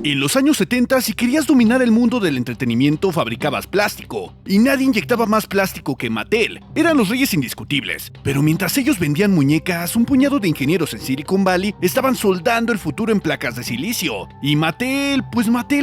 En los años 70, si querías dominar el mundo del entretenimiento, fabricabas plástico. Y nadie inyectaba más plástico que Mattel. Eran los reyes indiscutibles. Pero mientras ellos vendían muñecas, un puñado de ingenieros en Silicon Valley estaban soldando el futuro en placas de silicio. Y Mattel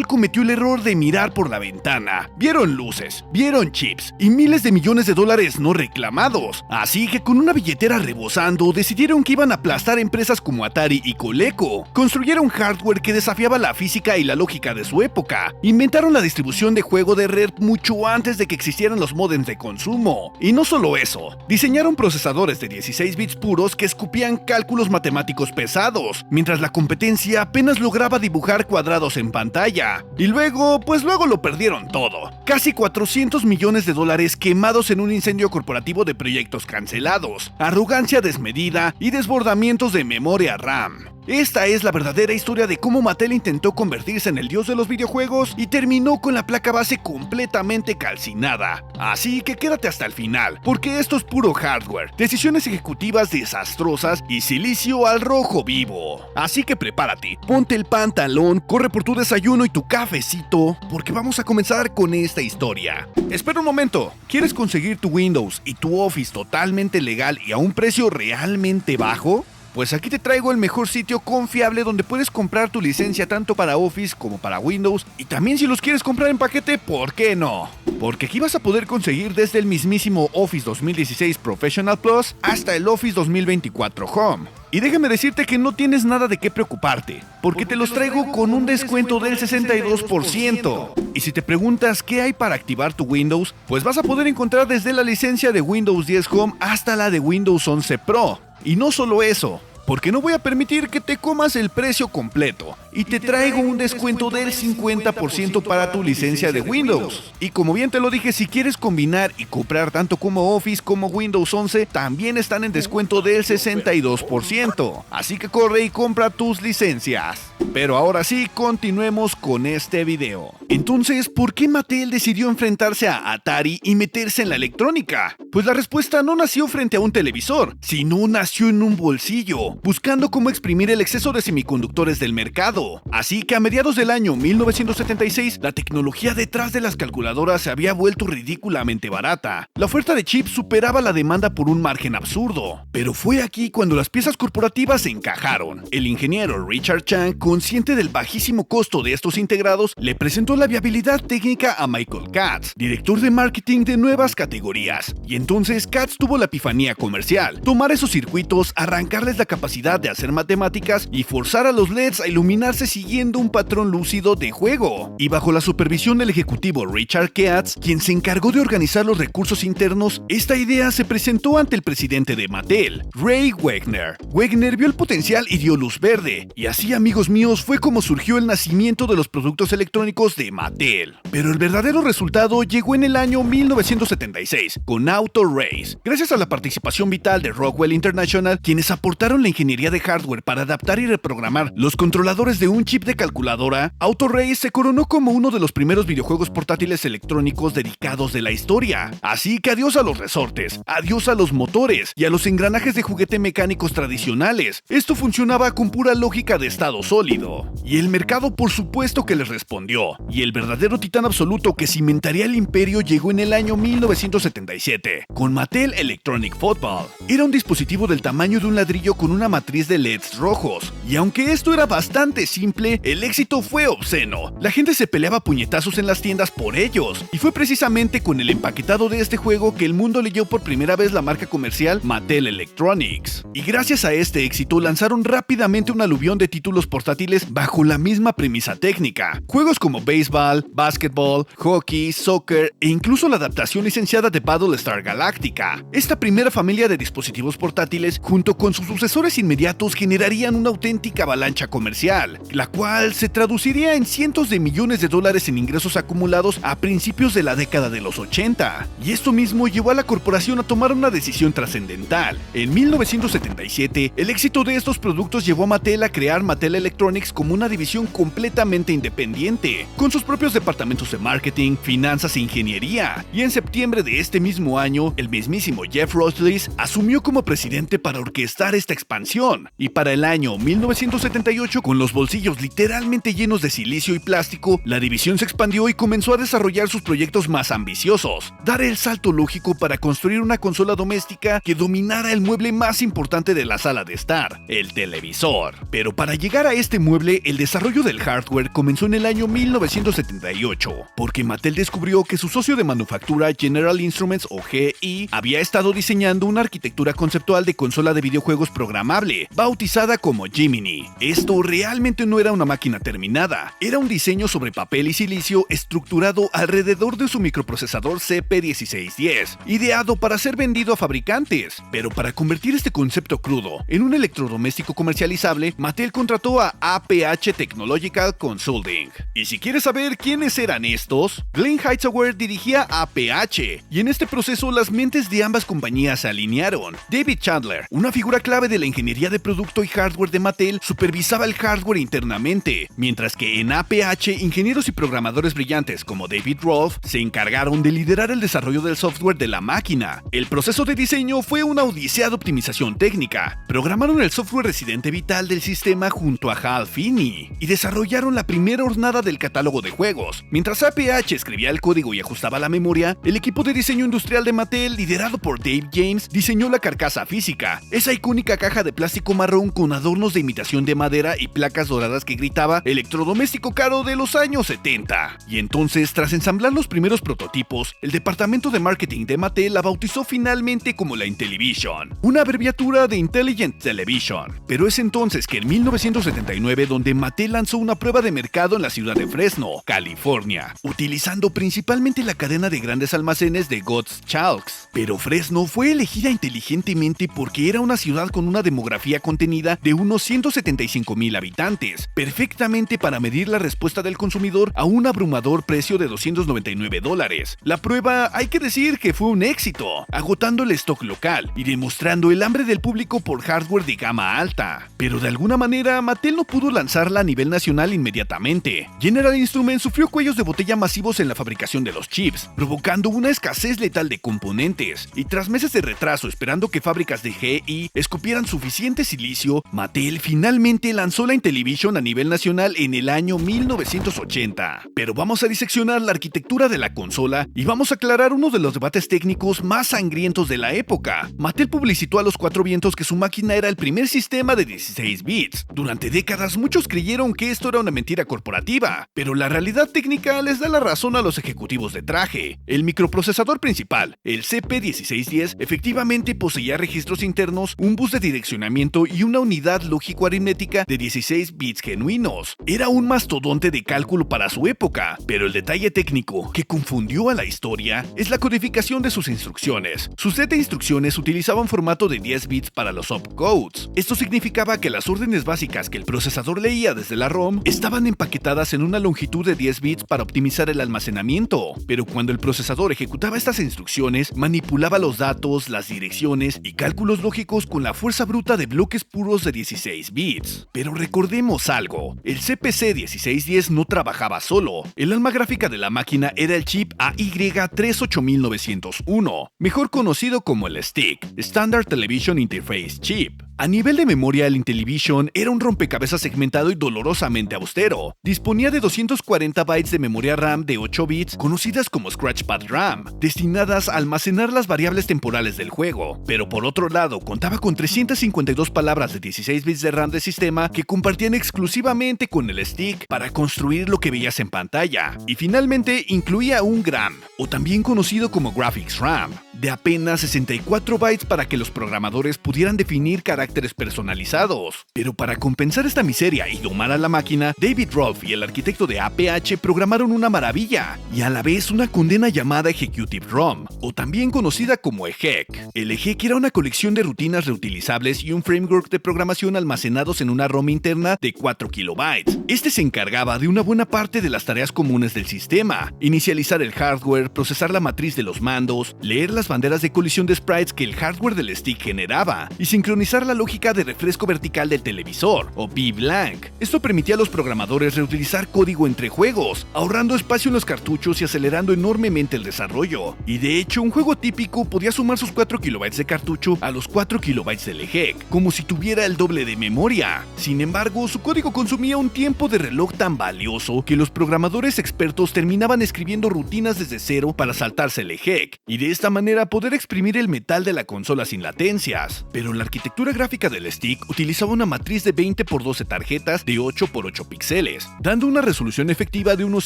cometió el error de mirar por la ventana. Vieron luces, vieron chips y miles de millones de dólares no reclamados. Así que con una billetera rebosando, decidieron que iban a aplastar empresas como Atari y Coleco. Construyeron hardware que desafiaba la física y la lógica de su época. Inventaron la distribución de juego de red mucho antes de que existieran los módems de consumo. Y no solo eso, diseñaron procesadores de 16 bits puros que escupían cálculos matemáticos pesados, mientras la competencia apenas lograba dibujar cuadrados en pantalla. Y luego lo perdieron todo. Casi 400 millones de dólares quemados en un incendio corporativo de proyectos cancelados, arrogancia desmedida y desbordamientos de memoria RAM. Esta es la verdadera historia de cómo Mattel intentó convertirse en el dios de los videojuegos y terminó con la placa base completamente calcinada. Así que quédate hasta el final, porque esto es puro hardware, decisiones ejecutivas desastrosas y silicio al rojo vivo. Así que prepárate, ponte el pantalón, corre por tu desayuno y tu cafecito, porque vamos a comenzar con esta historia. Espera un momento, ¿quieres conseguir tu Windows y tu Office totalmente legal y a un precio realmente bajo? Pues aquí te traigo el mejor sitio confiable donde puedes comprar tu licencia tanto para Office como para Windows, y también si los quieres comprar en paquete, ¿por qué no? Porque aquí vas a poder conseguir desde el mismísimo Office 2016 Professional Plus hasta el Office 2024 Home. Y déjame decirte que no tienes nada de qué preocuparte, porque te los traigo con un descuento del 62%. Y si te preguntas qué hay para activar tu Windows, pues vas a poder encontrar desde la licencia de Windows 10 Home hasta la de Windows 11 Pro. Y no solo eso, porque no voy a permitir que te comas el precio completo, y te traigo un descuento del 50% para tu licencia de Windows. Y como bien te lo dije, si quieres combinar y comprar tanto como Office como Windows 11, también están en descuento del 62%. Así que corre y compra tus licencias. Pero ahora sí, continuemos con este video. Entonces, ¿por qué Mattel decidió enfrentarse a Atari y meterse en la electrónica? Pues la respuesta no nació frente a un televisor, sino nació en un bolsillo, buscando cómo exprimir el exceso de semiconductores del mercado. Así que a mediados del año 1976, la tecnología detrás de las calculadoras se había vuelto ridículamente barata. La oferta de chips superaba la demanda por un margen absurdo. Pero fue aquí cuando las piezas corporativas se encajaron. El ingeniero Richard Chang, consciente del bajísimo costo de estos integrados, le presentó la viabilidad técnica a Michael Katz, director de marketing de nuevas categorías. Y entonces Katz tuvo la epifanía comercial: tomar esos circuitos, arrancarles la capacidad de hacer matemáticas y forzar a los LEDs a iluminarse siguiendo un patrón lúcido de juego. Y bajo la supervisión del ejecutivo Richard Katz, quien se encargó de organizar los recursos internos, esta idea se presentó ante el presidente de Mattel, Ray Wegner. Wegner vio el potencial y dio luz verde. Y así, amigos míos, fue como surgió el nacimiento de los productos electrónicos de Mattel. Pero el verdadero resultado llegó en el año 1976, con Auto Race. Gracias a la participación vital de Rockwell International, quienes aportaron la ingeniería de hardware para adaptar y reprogramar los controladores de un chip de calculadora, Auto Race se coronó como uno de los primeros videojuegos portátiles electrónicos dedicados de la historia. Así que adiós a los resortes, adiós a los motores y a los engranajes de juguete mecánicos tradicionales. Esto funcionaba con pura lógica de estado sólido. Y el mercado por supuesto que les respondió. Y el verdadero titán absoluto que cimentaría el imperio llegó en el año 1977, con Mattel Electronic Football. Era un dispositivo del tamaño de un ladrillo con una matriz de LEDs rojos. Y aunque esto era bastante simple, el éxito fue obsceno. La gente se peleaba a puñetazos en las tiendas por ellos. Y fue precisamente con el empaquetado de este juego que el mundo leyó por primera vez la marca comercial Mattel Electronics. Y gracias a este éxito lanzaron rápidamente un aluvión de títulos portátiles bajo la misma premisa técnica. Juegos como béisbol, básquetbol, hockey, soccer e incluso la adaptación licenciada de Battlestar Galactica. Esta primera familia de dispositivos portátiles, junto con sus sucesores inmediatos, generarían una auténtica avalancha comercial, la cual se traduciría en cientos de millones de dólares en ingresos acumulados a principios de la década de los 80. Y esto mismo llevó a la corporación a tomar una decisión trascendental. En 1977, el éxito de estos productos llevó a Mattel a crear Mattel Electronics como una división completamente independiente, con sus propios departamentos de marketing, finanzas e ingeniería. Y en septiembre de este mismo año, el mismísimo Jeff Roslis asumió como presidente para orquestar esta expansión. Y para el año 1978, con los bolsillos bolsillos literalmente llenos de silicio y plástico, la división se expandió y comenzó a desarrollar sus proyectos más ambiciosos, dar el salto lógico para construir una consola doméstica que dominara el mueble más importante de la sala de estar, el televisor. Pero para llegar a este mueble, el desarrollo del hardware comenzó en el año 1978, porque Mattel descubrió que su socio de manufactura General Instruments o GI había estado diseñando una arquitectura conceptual de consola de videojuegos programable, bautizada como Gemini. Esto realmente no era una máquina terminada, era un diseño sobre papel y silicio estructurado alrededor de su microprocesador CP1610, ideado para ser vendido a fabricantes. Pero para convertir este concepto crudo en un electrodoméstico comercializable, Mattel contrató a APH Technological Consulting. Y si quieres saber quiénes eran estos, Glenn Hightower dirigía APH, y en este proceso las mentes de ambas compañías se alinearon. David Chandler, una figura clave de la ingeniería de producto y hardware de Mattel, supervisaba el hardware internamente, mientras que en APH ingenieros y programadores brillantes como David Rolfe se encargaron de liderar el desarrollo del software de la máquina. El proceso de diseño fue una odisea de optimización técnica. Programaron el software residente vital del sistema junto a Hal Finney y desarrollaron la primera hornada del catálogo de juegos. Mientras APH escribía el código y ajustaba la memoria, el equipo de diseño industrial de Mattel, liderado por Dave James, diseñó la carcasa física, esa icónica caja de plástico marrón con adornos de imitación de madera y placas doradas que gritaba electrodoméstico caro de los años 70. Y entonces, tras ensamblar los primeros prototipos, el departamento de marketing de Mattel la bautizó finalmente como la Intellivision, una abreviatura de Intelligent Television. Pero es entonces que en 1979 donde Mattel lanzó una prueba de mercado en la ciudad de Fresno, California, utilizando principalmente la cadena de grandes almacenes de Gottschalks. Pero Fresno fue elegida inteligentemente porque era una ciudad con una demografía contenida de unos 175,000 habitantes, perfectamente para medir la respuesta del consumidor a un abrumador precio de $299. La prueba, hay que decir que fue un éxito, agotando el stock local y demostrando el hambre del público por hardware de gama alta. Pero de alguna manera, Mattel no pudo lanzarla a nivel nacional inmediatamente. General Instruments sufrió cuellos de botella masivos en la fabricación de los chips, provocando una escasez letal de componentes, y tras meses de retraso esperando que fábricas de GI escupieran suficiente silicio, Mattel finalmente lanzó la Intellivision a nivel nacional en el año 1980. Pero vamos a diseccionar la arquitectura de la consola y vamos a aclarar uno de los debates técnicos más sangrientos de la época. Mattel publicitó a los cuatro vientos que su máquina era el primer sistema de 16 bits. Durante décadas muchos creyeron que esto era una mentira corporativa, pero la realidad técnica les da la razón a los ejecutivos de traje. El microprocesador principal, el CP1610, efectivamente poseía registros internos, un bus de direccionamiento y una unidad lógico-aritmética de 16 bits genuinos. Era un mastodonte de cálculo para su época, pero el detalle técnico que confundió a la historia es la codificación de sus instrucciones. Sus set de instrucciones utilizaban formato de 10 bits para los opcodes. Esto significaba que las órdenes básicas que el procesador leía desde la ROM estaban empaquetadas en una longitud de 10 bits para optimizar el almacenamiento, pero cuando el procesador ejecutaba estas instrucciones, manipulaba los datos, las direcciones y cálculos lógicos con la fuerza bruta de bloques puros de 16 bits. Pero recordemos algo, el CPC 1610 no trabajaba solo. El alma gráfica de la máquina era el chip AY38901, mejor conocido como el STIC, Standard Television Interface Chip. A nivel de memoria, el Intellivision era un rompecabezas segmentado y dolorosamente austero. Disponía de 240 bytes de memoria RAM de 8 bits, conocidas como Scratchpad RAM, destinadas a almacenar las variables temporales del juego. Pero por otro lado, contaba con 352 palabras de 16 bits de RAM de sistema que compartían exclusivamente con el stick para construir lo que veías en pantalla. Y finalmente incluía un GRAM, o también conocido como Graphics RAM, de apenas 64 bytes para que los programadores pudieran definir caracteres personalizados. Pero para compensar esta miseria y domar a la máquina, David Rolfe y el arquitecto de APH programaron una maravilla, y a la vez una condena llamada Executive ROM, o también conocida como EJEC. El EJEC era una colección de rutinas reutilizables y un framework de programación almacenados en una ROM interna de 4 kilobytes. Este se encargaba de una buena parte de las tareas comunes del sistema: inicializar el hardware, procesar la matriz de los mandos, leer las las banderas de colisión de sprites que el hardware del stick generaba y sincronizar la lógica de refresco vertical del televisor, o V-Blank. Esto permitía a los programadores reutilizar código entre juegos, ahorrando espacio en los cartuchos y acelerando enormemente el desarrollo. Y de hecho, un juego típico podía sumar sus 4 KB de cartucho a los 4 KB del EHEC, como si tuviera el doble de memoria. Sin embargo, su código consumía un tiempo de reloj tan valioso que los programadores expertos terminaban escribiendo rutinas desde cero para saltarse el EHEC, y de esta manera poder exprimir el metal de la consola sin latencias. Pero la arquitectura gráfica del stick utilizaba una matriz de 20 x 12 tarjetas de 8 x 8 píxeles, dando una resolución efectiva de unos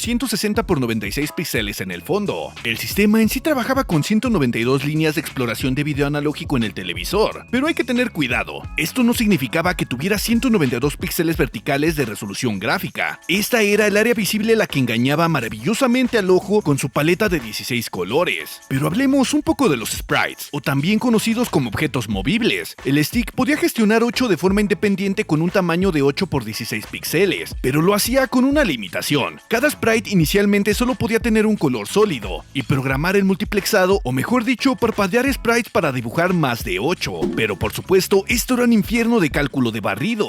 160 x 96 píxeles en el fondo. El sistema en sí trabajaba con 192 líneas de exploración de video analógico en el televisor, pero hay que tener cuidado. Esto no significaba que tuviera 192 píxeles verticales de resolución gráfica. Esta era el área visible la que engañaba maravillosamente al ojo con su paleta de 16 colores. Pero hablemos un poco de los sprites, o también conocidos como objetos movibles. El stick podía gestionar 8 de forma independiente con un tamaño de 8 x 16 píxeles, pero lo hacía con una limitación. Cada sprite inicialmente solo podía tener un color sólido, y programar el multiplexado, o mejor dicho, parpadear sprites para dibujar más de 8. Pero por supuesto, esto era un infierno de cálculo de barrido.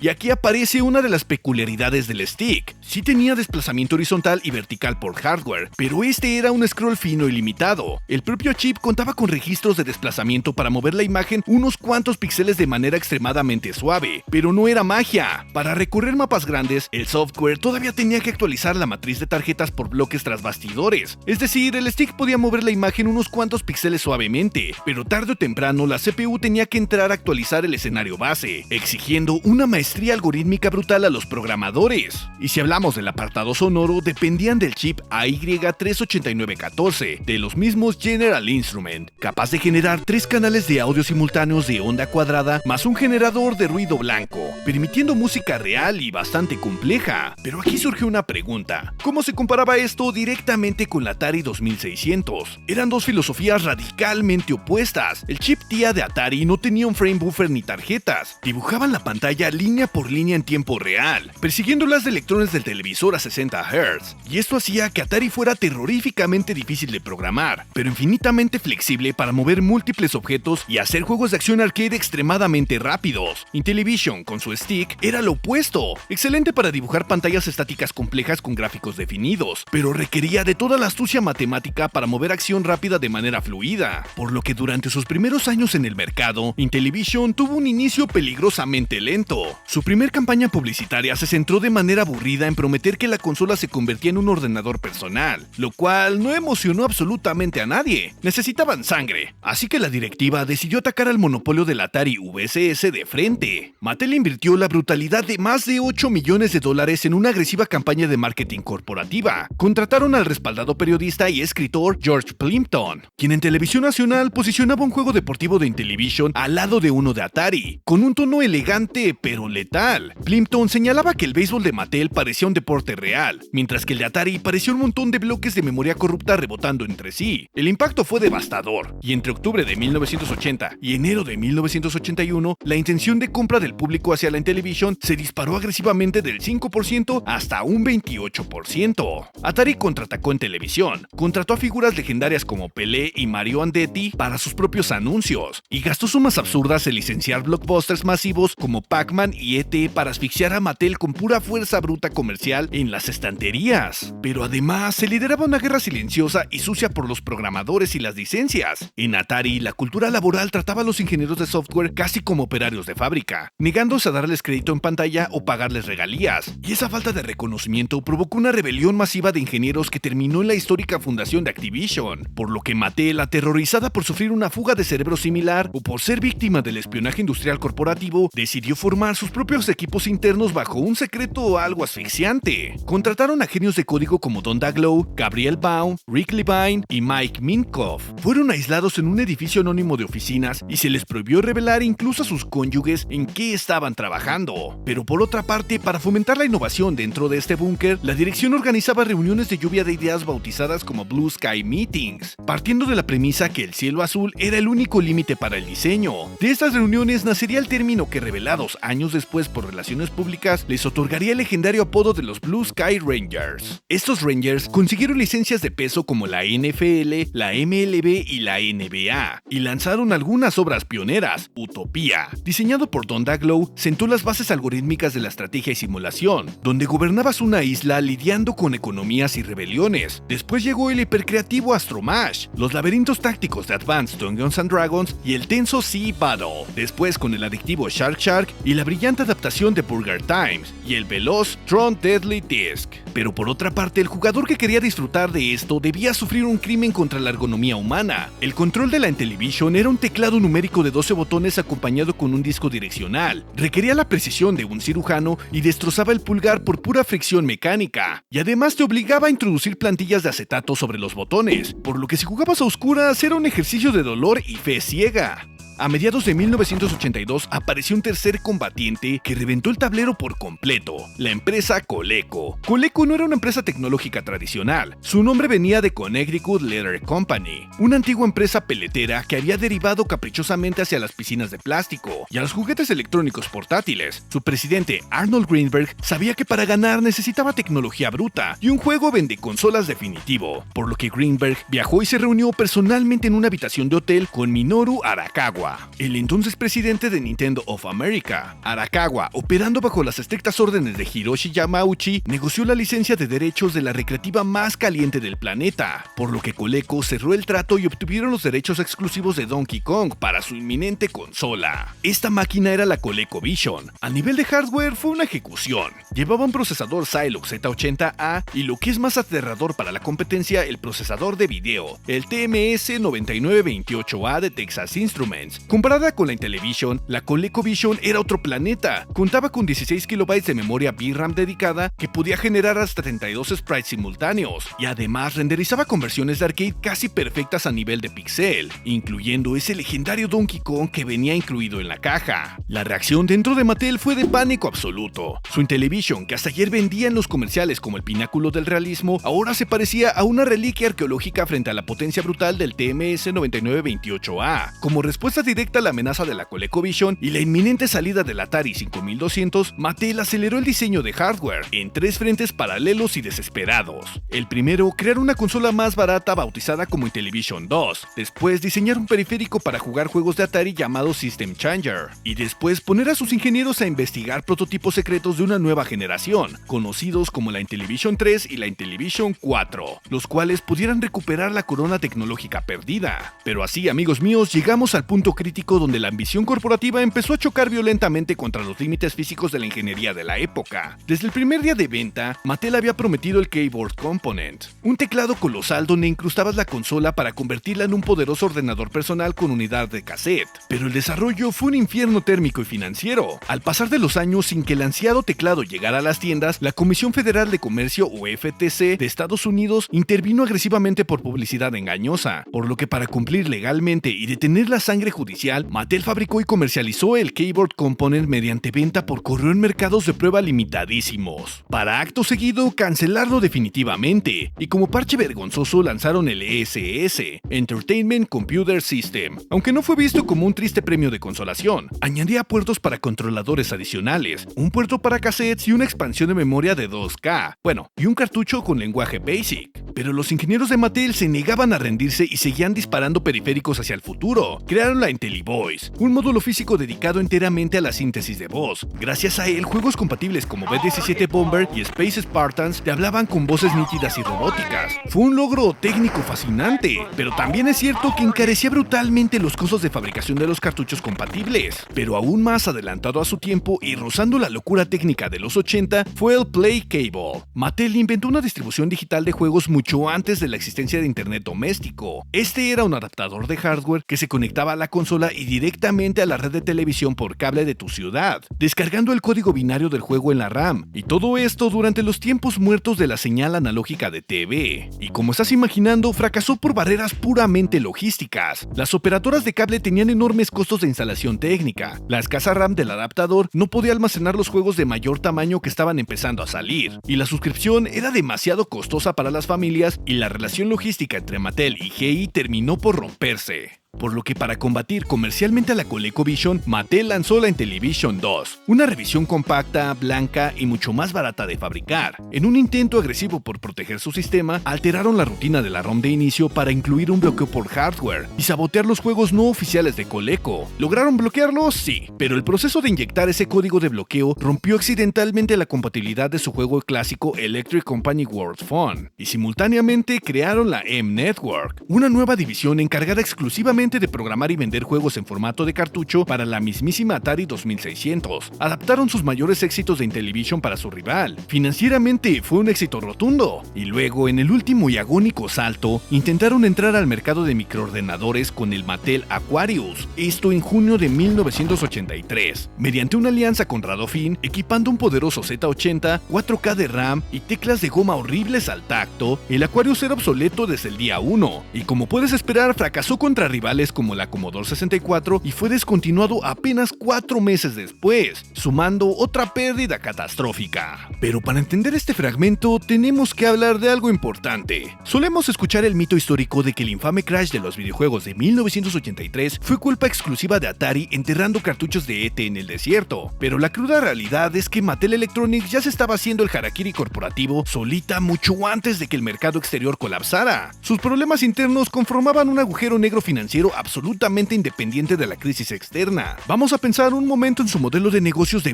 Y aquí aparece una de las peculiaridades del stick. Sí tenía desplazamiento horizontal y vertical por hardware, pero este era un scroll fino y limitado. El propio chip contaba con registros de desplazamiento para mover la imagen unos cuantos píxeles de manera extremadamente suave, pero no era magia. Para recorrer mapas grandes, el software todavía tenía que actualizar la matriz de tarjetas por bloques tras bastidores. Es decir, el stick podía mover la imagen unos cuantos píxeles suavemente, pero tarde o temprano la CPU tenía que entrar a actualizar el escenario base, exigiendo una maestría algorítmica brutal a los programadores. Y si hablamos del apartado sonoro, dependían del chip AY38914 de los mismos General Instrument, capaz de generar 3 canales de audio simultáneos de onda cuadrada más un generador de ruido blanco, permitiendo música real y bastante compleja. Pero aquí surge una pregunta: ¿cómo se comparaba esto directamente con la Atari 2600? Eran dos filosofías radicalmente opuestas. El chip TIA de Atari no tenía un frame buffer ni tarjetas, dibujaban la pantalla línea por línea en tiempo real, persiguiendo las de electrones del televisor a 60 Hz, y esto hacía que Atari fuera terroríficamente difícil de programar, pero infinitamente flexible para mover múltiples objetos y hacer juegos de acción arcade extremadamente rápidos. Intellivision, con su stick, era lo opuesto, excelente para dibujar pantallas estáticas complejas con gráficos definidos, pero requería de toda la astucia matemática para mover acción rápida de manera fluida, por lo que durante sus primeros años en el mercado, Intellivision tuvo un inicio peligrosamente lento. Su primer campaña publicitaria se centró de manera aburrida en prometer que la consola se convertía en un ordenador personal, lo cual no emocionó absolutamente a nadie. Necesitaban sangre, así que la directiva decidió atacar al monopolio del Atari VCS de frente. Mattel invirtió la brutalidad de más de $8 millones en una agresiva campaña de marketing corporativa. Contrataron al respaldado periodista y escritor George Plimpton, quien en televisión nacional posicionaba un juego deportivo de Intellivision al lado de uno de Atari, con un tono elegante pero letal. Plimpton señalaba que el béisbol de Mattel parecía un deporte real, mientras que el de Atari parecía un montón de bloques de memoria corrupta rebotando entre sí. El impacto fue devastador, y entre octubre de 1980 y enero de 1981, la intención de compra del público hacia la Intellivision se disparó agresivamente del 5% hasta un 28%. Atari contraatacó en televisión, contrató a figuras legendarias como Pelé y Mario Andretti para sus propios anuncios, y gastó sumas absurdas en licenciar blockbusters masivos como Pac-Man y E.T. para asfixiar a Mattel con pura fuerza bruta comercial en las estanterías. Pero además se lideraba una guerra silenciosa y sucia por los programadores y las licencias. En Atari, la cultura laboral trataba a los ingenieros de software casi como operarios de fábrica, negándose a darles crédito en pantalla o pagarles regalías. Y esa falta de reconocimiento provocó una rebelión masiva de ingenieros que terminó en la histórica fundación de Activision, por lo que Mattel, aterrorizada por sufrir una fuga de cerebro similar o por ser víctima del espionaje industrial corporativo, decidió formar sus propios equipos internos bajo un secreto algo asfixiante. Contrataron a genios de código como Don Daglow, Gabriel Baum, Rick Levine y Mike Minkoff. Fueron aislados en un edificio anónimo de oficinas y se les prohibió revelar incluso a sus cónyuges en qué estaban trabajando. Pero por otra parte, para fomentar la innovación dentro de este búnker, la dirección organizaba reuniones de lluvia de ideas bautizadas como Blue Sky Meetings, partiendo de la premisa que el cielo azul era el único límite para el diseño. De estas reuniones nacería el término que, revelados años después por relaciones públicas les otorgaría el legendario apodo de los Blue Sky Rangers. Estos Rangers consiguieron licencias de peso como la NFL, la MLB y la NBA, y lanzaron algunas obras pioneras. Utopía, diseñado por Don Daglow, sentó las bases algorítmicas de la estrategia y simulación, donde gobernabas una isla lidiando con economías y rebeliones. Después llegó el hipercreativo Astromash, los laberintos tácticos de Advanced Dungeons and Dragons y el tenso Sea Battle. Después con el adictivo Shark Shark y la brillante adaptación de Burger Times y el veloz Tron Deadly Disc. Pero por otra parte, el jugador que quería disfrutar de esto debía sufrir un crimen contra la ergonomía humana. El control de la Intellivision era un teclado numérico de 12 botones acompañado con un disco direccional. Requería la precisión de un cirujano y destrozaba el pulgar por pura fricción mecánica. Y además te obligaba a introducir plantillas de acetato sobre los botones, por lo que si jugabas a oscuras era un ejercicio de dolor y fe ciega. A mediados de 1982 apareció un tercer combatiente que reventó el tablero por completo, la empresa Coleco. Coleco no era una empresa tecnológica tradicional, su nombre venía de Connecticut Leather Company, una antigua empresa peletera que había derivado caprichosamente hacia las piscinas de plástico y a los juguetes electrónicos portátiles. Su presidente, Arnold Greenberg, sabía que para ganar necesitaba tecnología bruta y un juego vendeconsolas definitivo, por lo que Greenberg viajó y se reunió personalmente en una habitación de hotel con Minoru Arakawa, el entonces presidente de Nintendo of America. Arakawa, operando bajo las estrictas órdenes de Hiroshi Yamauchi, negoció la licencia de derechos de la recreativa más caliente del planeta, por lo que Coleco cerró el trato y obtuvieron los derechos exclusivos de Donkey Kong para su inminente consola. Esta máquina era la ColecoVision. A nivel de hardware fue una ejecución. Llevaba un procesador Zilog Z80A y lo que es más aterrador para la competencia, el procesador de video, el TMS 9928A de Texas Instruments. Comparada con la Intellivision, la ColecoVision era otro planeta. Contaba con 16 KB de memoria VRAM dedicada que podía generar hasta 32 sprites simultáneos y además renderizaba conversiones de arcade casi perfectas a nivel de pixel, incluyendo ese legendario Donkey Kong que venía incluido en la caja. La reacción dentro de Mattel fue de pánico absoluto. Su Intellivision, que hasta ayer vendía en los comerciales como el pináculo del realismo, ahora se parecía a una reliquia arqueológica frente a la potencia brutal del TMS 9928A. Como respuesta directa a la amenaza de la ColecoVision y la inminente salida del Atari 5200, Mattel aceleró el diseño de hardware en 3 frentes paralelos y desesperados. El primero, crear una consola más barata bautizada como Intellivision 2, después diseñar un periférico para jugar juegos de Atari llamado System Changer, y después poner a sus ingenieros a investigar prototipos secretos de una nueva generación, conocidos como la Intellivision 3 y la Intellivision 4, los cuales pudieran recuperar la corona tecnológica perdida. Pero así, amigos míos, llegamos al punto crítico donde la ambición corporativa empezó a chocar violentamente contra los límites físicos de la ingeniería de la época. Desde el primer día de venta, Mattel había prometido el Keyboard Component, un teclado colosal donde incrustabas la consola para convertirla en un poderoso ordenador personal con unidad de cassette. Pero el desarrollo fue un infierno térmico y financiero. Al pasar de los años sin que el ansiado teclado llegara a las tiendas, la Comisión Federal de Comercio o FTC de Estados Unidos intervino agresivamente por publicidad engañosa, por lo que para cumplir legalmente y detener la sangre judicial, Mattel fabricó y comercializó el Keyboard Component mediante venta por correo en mercados de prueba limitadísimos, para acto seguido cancelarlo definitivamente, y como parche vergonzoso lanzaron el ESS, Entertainment Computer System, aunque no fue visto como un triste premio de consolación. Añadía puertos para controladores adicionales, un puerto para cassettes y una expansión de memoria de 2K, y un cartucho con lenguaje BASIC. Pero los ingenieros de Mattel se negaban a rendirse y seguían disparando periféricos hacia el futuro. Crearon la IntelliVoice, un módulo físico dedicado enteramente a la síntesis de voz. Gracias a él, juegos compatibles como B-17 Bomber y Space Spartans te hablaban con voces nítidas y robóticas. Fue un logro técnico fascinante, pero también es cierto que encarecía brutalmente los costos de fabricación de los cartuchos compatibles. Pero aún más adelantado a su tiempo y rozando la locura técnica de los 80 fue el Play Cable. Mattel inventó una distribución digital de juegos mucho antes de la existencia de internet doméstico. Este era un adaptador de hardware que se conectaba a la consola y directamente a la red de televisión por cable de tu ciudad, descargando el código binario del juego en la RAM, y todo esto durante los tiempos muertos de la señal analógica de TV. Y como estás imaginando, fracasó por barreras puramente logísticas. Las operadoras de cable tenían enormes costos de instalación técnica, la escasa RAM del adaptador no podía almacenar los juegos de mayor tamaño que estaban empezando a salir, y la suscripción era demasiado costosa para las familias, y la relación logística entre Mattel y GI terminó por romperse. por lo que para combatir comercialmente a la ColecoVision, Mattel lanzó la Intellivision 2, una revisión compacta, blanca y mucho más barata de fabricar. En un intento agresivo por proteger su sistema, alteraron la rutina de la ROM de inicio para incluir un bloqueo por hardware y sabotear los juegos no oficiales de Coleco. ¿Lograron bloquearlos? Sí, pero el proceso de inyectar ese código de bloqueo rompió accidentalmente la compatibilidad de su juego clásico Electric Company World Fun, y simultáneamente crearon la M-Network, una nueva división encargada exclusivamente de programar y vender juegos en formato de cartucho para la mismísima Atari 2600. Adaptaron sus mayores éxitos de Intellivision para su rival. Financieramente fue un éxito rotundo, y luego, en el último y agónico salto, intentaron entrar al mercado de microordenadores con el Mattel Aquarius, esto en junio de 1983, mediante una alianza con Radofin, equipando un poderoso Z80, 4K de RAM y teclas de goma horribles al tacto. El Aquarius era obsoleto desde el día 1, y como puedes esperar, fracasó contra rivales como la Commodore 64 y fue descontinuado apenas 4 meses después, sumando otra pérdida catastrófica. Pero para entender este fragmento, tenemos que hablar de algo importante. Solemos escuchar el mito histórico de que el infame crash de los videojuegos de 1983 fue culpa exclusiva de Atari enterrando cartuchos de ET en el desierto, pero la cruda realidad es que Mattel Electronics ya se estaba haciendo el harakiri corporativo solita mucho antes de que el mercado exterior colapsara. Sus problemas internos conformaban un agujero negro financiero absolutamente independiente de la crisis externa. Vamos a pensar un momento en su modelo de negocios de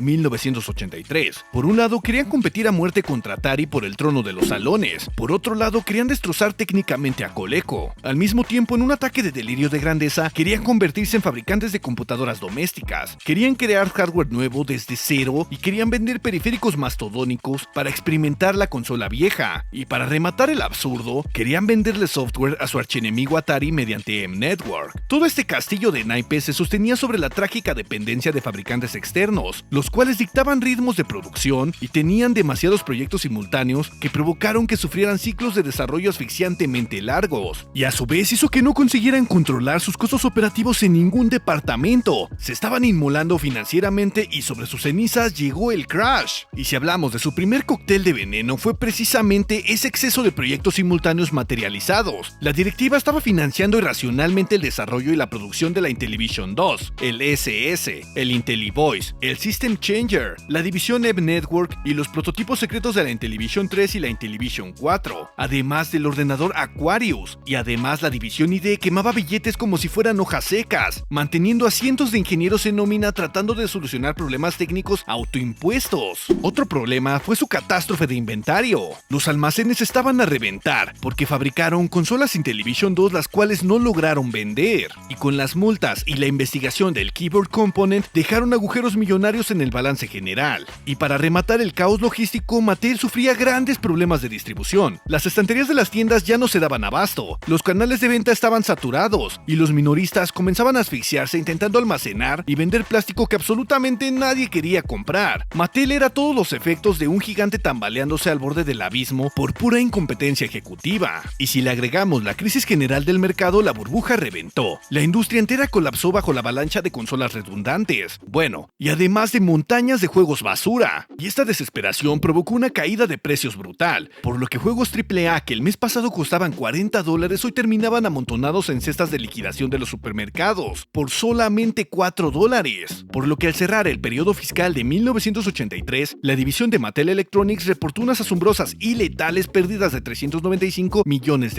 1983. Por un lado, querían competir a muerte contra Atari por el trono de los salones. Por otro lado, querían destrozar técnicamente a Coleco. Al mismo tiempo, en un ataque de delirio de grandeza, querían convertirse en fabricantes de computadoras domésticas. Querían crear hardware nuevo desde cero y querían vender periféricos mastodónicos para experimentar la consola vieja. Y para rematar el absurdo, querían venderle software a su archienemigo Atari mediante M-Network. Todo este castillo de naipes se sostenía sobre la trágica dependencia de fabricantes externos, los cuales dictaban ritmos de producción y tenían demasiados proyectos simultáneos que provocaron que sufrieran ciclos de desarrollo asfixiantemente largos, y a su vez hizo que no consiguieran controlar sus costos operativos en ningún departamento. Se estaban inmolando financieramente y sobre sus cenizas llegó el crash. Y si hablamos de su primer cóctel de veneno, fue precisamente ese exceso de proyectos simultáneos materializados. La directiva estaba financiando irracionalmente el desarrollo y la producción de la Intellivision 2, el SS, el IntelliVoice, el System Changer, la división M-Network y los prototipos secretos de la Intellivision 3 y la Intellivision 4, además del ordenador Aquarius, y además la división ID quemaba billetes como si fueran hojas secas, manteniendo a cientos de ingenieros en nómina tratando de solucionar problemas técnicos autoimpuestos. Otro problema fue su catástrofe de inventario. Los almacenes estaban a reventar porque fabricaron consolas Intellivision 2 las cuales no lograron vender, y con las multas y la investigación del Keyboard Component dejaron agujeros millonarios en el balance general. Y para rematar el caos logístico, Mattel sufría grandes problemas de distribución. Las estanterías de las tiendas ya no se daban abasto, los canales de venta estaban saturados y los minoristas comenzaban a asfixiarse intentando almacenar y vender plástico que absolutamente nadie quería comprar. Mattel era todos los efectos de un gigante tambaleándose al borde del abismo por pura incompetencia ejecutiva. Y si le agregamos la crisis general del mercado, la burbuja reventó. La industria entera colapsó bajo la avalancha de consolas redundantes. Bueno, y además de montañas de juegos basura. Y esta desesperación provocó una caída de precios brutal, por lo que juegos AAA que el mes pasado costaban $40 hoy terminaban amontonados en cestas de liquidación de los supermercados por solamente $4. Por lo que al cerrar el periodo fiscal de 1983, la división de Mattel Electronics reportó unas asombrosas y letales pérdidas de $395 millones.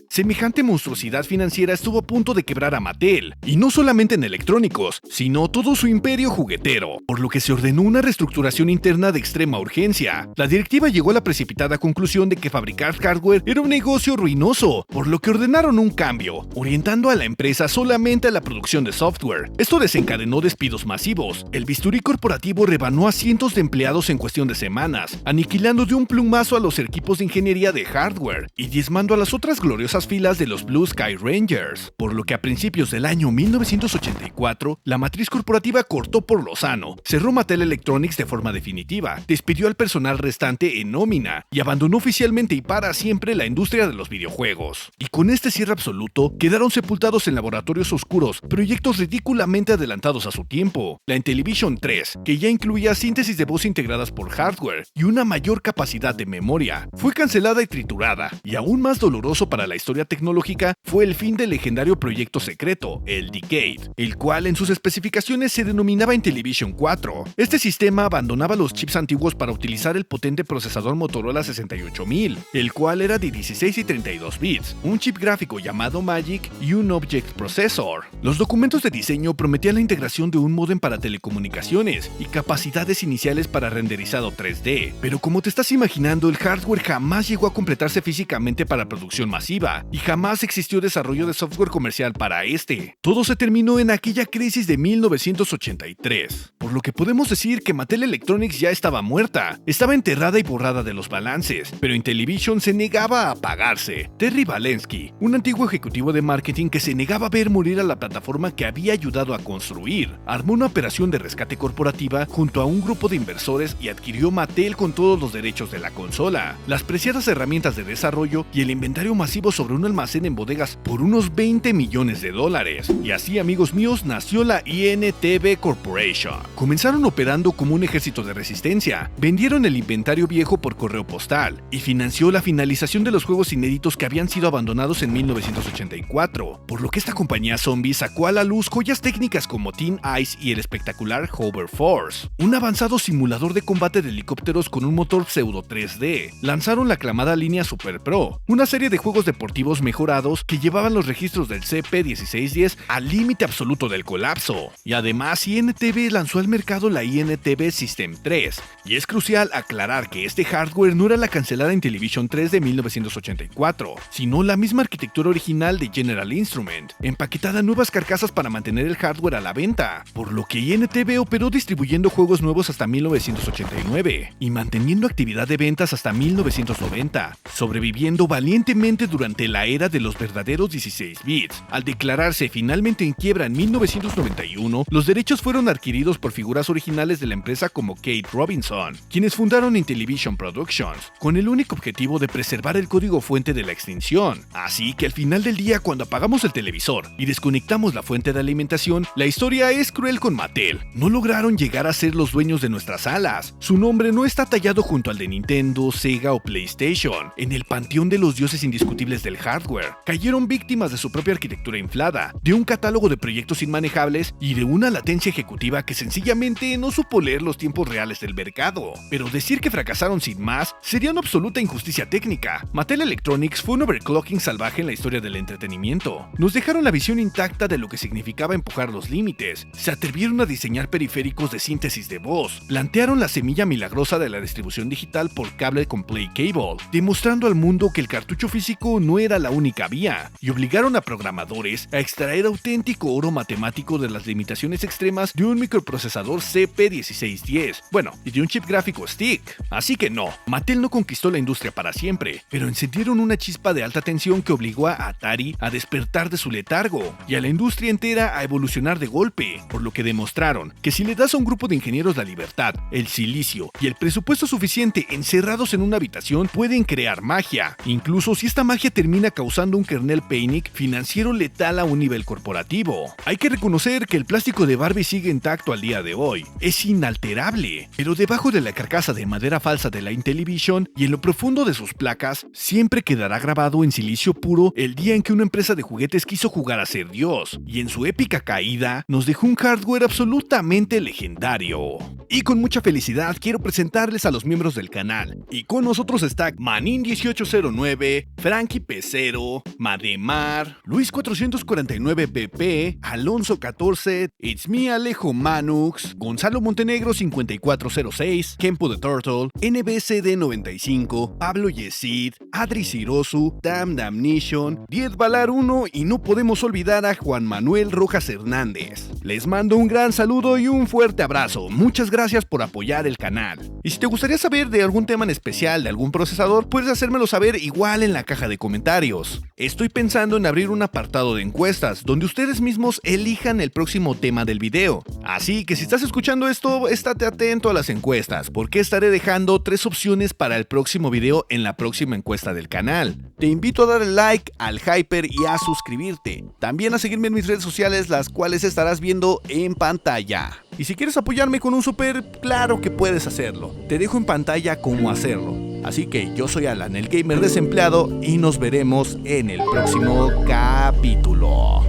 Semejante monstruosidad financiera estuvo a punto de quebrar a Mattel, y no solamente en electrónicos, sino todo su imperio juguetero, por lo que se ordenó una reestructuración interna de extrema urgencia. La directiva llegó a la precipitada conclusión de que fabricar hardware era un negocio ruinoso, por lo que ordenaron un cambio, orientando a la empresa solamente a la producción de software. Esto desencadenó despidos masivos. El bisturí corporativo rebanó a cientos de empleados en cuestión de semanas, aniquilando de un plumazo a los equipos de ingeniería de hardware y diezmando a las otras gloriosas filas de los Blue Sky Rangers, por lo que a principios del año 1984, la matriz corporativa cortó por lo sano, cerró Mattel Electronics de forma definitiva, despidió al personal restante en nómina y abandonó oficialmente y para siempre la industria de los videojuegos. Y con este cierre absoluto, quedaron sepultados en laboratorios oscuros proyectos ridículamente adelantados a su tiempo. La Intellivision 3, que ya incluía síntesis de voz integradas por hardware y una mayor capacidad de memoria, fue cancelada y triturada, y aún más doloroso para la historia tecnológica fue el fin del legendario legendario proyecto secreto, el Decade, el cual en sus especificaciones se denominaba Intellivision 4. Este sistema abandonaba los chips antiguos para utilizar el potente procesador Motorola 68000, el cual era de 16 y 32 bits, un chip gráfico llamado Magic y un Object Processor. Los documentos de diseño prometían la integración de un módem para telecomunicaciones y capacidades iniciales para renderizado 3D, pero como te estás imaginando, el hardware jamás llegó a completarse físicamente para producción masiva y jamás existió desarrollo de software comercial para este. Todo se terminó en aquella crisis de 1983, por lo que podemos decir que Mattel Electronics ya estaba muerta, estaba enterrada y borrada de los balances, pero Intellivision se negaba a apagarse. Terry Valensky, un antiguo ejecutivo de marketing que se negaba a ver morir a la plataforma que había ayudado a construir, armó una operación de rescate corporativa junto a un grupo de inversores y adquirió Mattel con todos los derechos de la consola, las preciadas herramientas de desarrollo y el inventario masivo sobre un almacén en bodegas por unos 20 millones de dólares. Y así, amigos míos, nació la INTV Corporation. Comenzaron operando como un ejército de resistencia, vendieron el inventario viejo por correo postal y financió la finalización de los juegos inéditos que habían sido abandonados en 1984, por lo que esta compañía zombie sacó a la luz joyas técnicas como Teen Ice y el espectacular Hover Force, un avanzado simulador de combate de helicópteros con un motor pseudo 3D. Lanzaron la aclamada línea Super Pro, una serie de juegos deportivos mejorados que llevaban los registros del CP1610 al límite absoluto del colapso. Y además, INTV lanzó al mercado la INTV System 3, y es crucial aclarar que este hardware no era la cancelada Intellivision 3 de 1984, sino la misma arquitectura original de General Instrument, empaquetada en nuevas carcasas para mantener el hardware a la venta, por lo que INTV operó distribuyendo juegos nuevos hasta 1989 y manteniendo actividad de ventas hasta 1990, sobreviviendo valientemente durante la era de los verdaderos 16 bits. Al declararse finalmente en quiebra en 1991, los derechos fueron adquiridos por figuras originales de la empresa como Kate Robinson, quienes fundaron Intellivision Productions, con el único objetivo de preservar el código fuente de la extinción. Así que al final del día, cuando apagamos el televisor y desconectamos la fuente de alimentación, la historia es cruel con Mattel. No lograron llegar a ser los dueños de nuestras salas. Su nombre no está tallado junto al de Nintendo, Sega o PlayStation, en el panteón de los dioses indiscutibles del hardware. Cayeron víctimas de su propia arquitectura inflada, de un catálogo de proyectos inmanejables y de una latencia ejecutiva que sencillamente no supo leer los tiempos reales del mercado. Pero decir que fracasaron sin más sería una absoluta injusticia técnica. Mattel Electronics fue un overclocking salvaje en la historia del entretenimiento. Nos dejaron la visión intacta de lo que significaba empujar los límites, se atrevieron a diseñar periféricos de síntesis de voz, plantearon la semilla milagrosa de la distribución digital por cable con Play Cable, demostrando al mundo que el cartucho físico no era la única vía, y obligaron a programadores a extraer auténtico oro matemático de las limitaciones extremas de un microprocesador CP1610, bueno, y de un chip gráfico STIC. Así que no, Mattel no conquistó la industria para siempre, pero encendieron una chispa de alta tensión que obligó a Atari a despertar de su letargo, y a la industria entera a evolucionar de golpe, por lo que demostraron que si le das a un grupo de ingenieros la libertad, el silicio y el presupuesto suficiente encerrados en una habitación, pueden crear magia, incluso si esta magia termina causando un kernel panic financiero letal a un nivel corporativo. Hay que reconocer que el plástico de Barbie sigue intacto al día de hoy, es inalterable, pero debajo de la carcasa de madera falsa de la Intellivision y en lo profundo de sus placas, siempre quedará grabado en silicio puro el día en que una empresa de juguetes quiso jugar a ser Dios, y en su épica caída nos dejó un hardware absolutamente legendario. Y con mucha felicidad quiero presentarles a los miembros del canal, y con nosotros está Manin1809, Frankie Pecero, Mademar, Luis449BP, Alonso14, It's Me Alejo Manux, Gonzalo Montenegro 5406, Kempo the Turtle, NBCD95, Pablo Yesid, Adri Cirosu, Damnation, Diez Valar 1 y no podemos olvidar a Juan Manuel Rojas Hernández. Les mando un gran saludo y un fuerte abrazo. Muchas gracias por apoyar el canal. Y si te gustaría saber de algún tema en especial de algún procesador, puedes hacérmelo saber igual en la caja de comentarios. Estoy pensando en abrir un apartado de encuestas donde ustedes mismos elijan el próximo tema del video. Así que si estás escuchando esto, estate atento a las encuestas, porque estaré dejando 3 opciones para el próximo video en la próxima encuesta del canal. Te invito a darle like al Hyper y a suscribirte. También a seguirme en mis redes sociales, las cuales estarás viendo en pantalla. Y si quieres apoyarme con un super, claro que puedes hacerlo. Te dejo en pantalla cómo hacerlo. Así que yo soy Alan, el gamer desempleado, y nos veremos en el próximo capítulo.